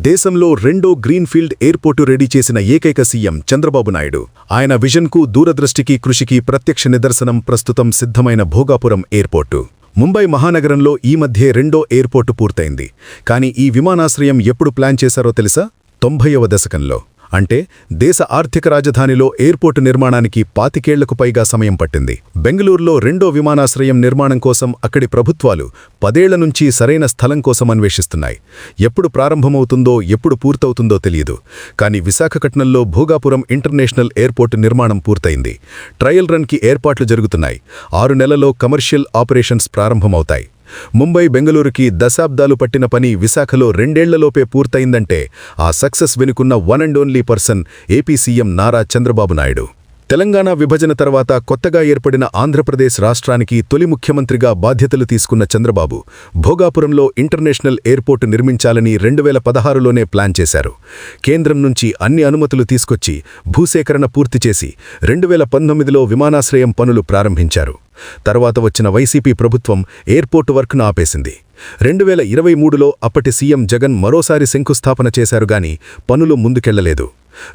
దేశంలో రెండో greenfield airport ready చేసిన ఏకైక సీఎం చంద్రబాబు నాయుడు. ఆయన విజన్కు, దూరదృష్టికి, కృషికి ప్రత్యక్ష నిదర్శనం ప్రస్తుతం సిద్ధమైన భోగాపురం ఎయిర్పోర్టు. ముంబై మహానగరంలో ఈ మధ్యే రెండో ఎయిర్పోర్టు పూర్తయింది. కానీ ఈ విమానాశ్రయం ఎప్పుడు ప్లాన్ చేశారో తెలుసా? 90వ దశకంలో. అంటే దేశ ఆర్థిక రాజధానిలో ఎయిర్పోర్టు నిర్మాణానికి 25 ఏళ్లకు పైగా సమయం పట్టింది. బెంగళూరులో రెండో విమానాశ్రయం నిర్మాణం కోసం అక్కడి ప్రభుత్వాలు 10 ఏళ్ల నుంచి సరైన స్థలం కోసం అన్వేషిస్తున్నాయి. ఎప్పుడు ప్రారంభమవుతుందో, ఎప్పుడు పూర్తవుతుందో తెలియదు. కానీ విశాఖపట్నంలో భోగాపురం ఇంటర్నేషనల్ ఎయిర్పోర్టు నిర్మాణం పూర్తయింది. ట్రయల్ రన్కి ఏర్పాట్లు జరుగుతున్నాయి. 6 నెలల్లో కమర్షియల్ ఆపరేషన్స్ ప్రారంభమవుతాయి. ముంబై, బెంగళూరుకి దశాబ్దాలు పట్టిన పని విశాఖలో 2 ఏళ్లలోపే పూర్తయిందంటే ఆ సక్సెస్ వెనుకున్న one and only person AP CM Nara Chandrababu Naidu. Telangana విభజన తర్వాత కొత్తగా ఏర్పడిన ఆంధ్రప్రదేశ్ రాష్ట్రానికి తొలి ముఖ్యమంత్రిగా బాధ్యతలు తీసుకున్న చంద్రబాబు భోగాపురంలో ఇంటర్నేషనల్ ఎయిర్పోర్టు నిర్మించాలని 2016లోనే ప్లాన్ చేశారు. కేంద్రం నుంచి అన్ని అనుమతులు తీసుకొచ్చి భూసేకరణ పూర్తి చేసి 2019లో విమానాశ్రయం పనులు ప్రారంభించారు. తర్వాత వచ్చిన వైసీపీ ప్రభుత్వం ఎయిర్పోర్టు వర్క్ను ఆపేసింది. 2023లో అప్పటి సీఎం జగన్ మరోసారి శంకుస్థాపన చేశారుగాని పనులు ముందుకెళ్లలేదు.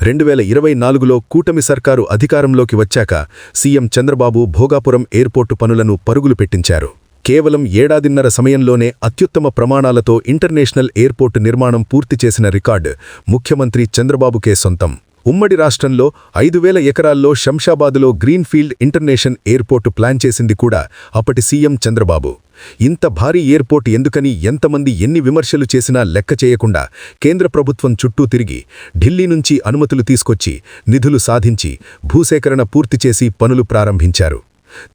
2024లో కూటమి సర్కారు అధికారంలోకి వచ్చాక సీఎం చంద్రబాబు భోగాపురం ఎయిర్పోర్టు పనులను పరుగులు పెట్టించారు. కేవలం ఏడాదిన్నర సమయంలోనే అత్యుత్తమ ప్రమాణాలతో ఇంటర్నేషనల్ ఎయిర్పోర్టు నిర్మాణం పూర్తి చేసిన రికార్డు ముఖ్యమంత్రి చంద్రబాబుకే సొంతం. ఉమ్మడి రాష్ట్రంలో 5,000 ఎకరాల్లో శంషాబాదులో గ్రీన్ఫీల్డ్ ఇంటర్నేషనల్ ఎయిర్పోర్టు ప్లాన్ చేసింది కూడా అప్పటి సీఎం చంద్రబాబు. ఇంత భారీ ఎయిర్పోర్టు ఎందుకని ఎంతమంది ఎన్ని విమర్శలు చేసినా లెక్క చేయకుండా కేంద్ర ప్రభుత్వం చుట్టూ తిరిగి ఢిల్లీ నుంచి అనుమతులు తీసుకొచ్చి నిధులు సాధించి భూసేకరణ పూర్తి చేసి పనులు ప్రారంభించారు.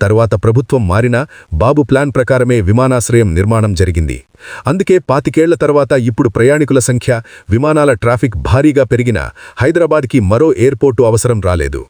తరువాత ప్రభుత్వం మారినా బాబు ప్లాన్ ప్రకారమే విమానాశ్రయం నిర్మాణం జరిగింది. అందుకే 25 ఏళ్ల తర్వాత ఇప్పుడు ప్రయాణికుల సంఖ్య, విమానాల ట్రాఫిక్ భారీగా పెరిగినా హైదరాబాద్కి మరో ఎయిర్పోర్టు అవసరం రాలేదు.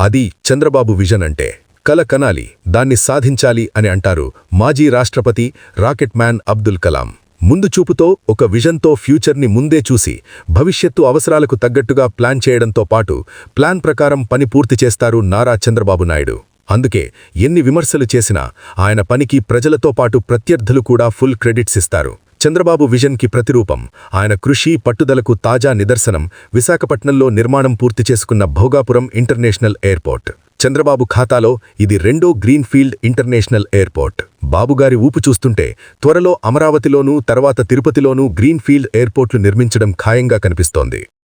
అది చంద్రబాబు విజన్ అంటే. కల కనాలి, దాన్ని సాధించాలి అని అంటారు మాజీ రాష్ట్రపతి రాకెట్ మ్యాన్ అబ్దుల్ కలాం. ముందు చూపుతో, ఒక విజన్తో ఫ్యూచర్ని ముందే చూసి భవిష్యత్తు అవసరాలకు తగ్గట్టుగా ప్లాన్ చేయడంతో పాటు ప్లాన్ ప్రకారం పని పూర్తి చేస్తారు నారా చంద్రబాబు నాయుడు. అందుకే ఎన్ని విమర్శలు చేసినా ఆయన పనికి ప్రజలతో పాటు ప్రత్యర్థులు కూడా ఫుల్ క్రెడిట్స్ ఇస్తారు. చంద్రబాబు విజన్కి ప్రతిరూపం, ఆయన కృషి, పట్టుదలకు తాజా నిదర్శనం విశాఖపట్నంలో నిర్మాణం పూర్తి చేసుకున్న భోగాపురం ఇంటర్నేషనల్ ఎయిర్పోర్ట్. చంద్రబాబు ఖాతాలో ఇది రెండో గ్రీన్ఫీల్డ్ ఇంటర్నేషనల్ ఎయిర్పోర్ట్. బాబుగారి ఊపు చూస్తుంటే త్వరలో అమరావతిలోనూ, తర్వాత తిరుపతిలోనూ గ్రీన్ఫీల్డ్ ఎయిర్పోర్ట్లు నిర్మించడం ఖాయంగా కనిపిస్తోంది.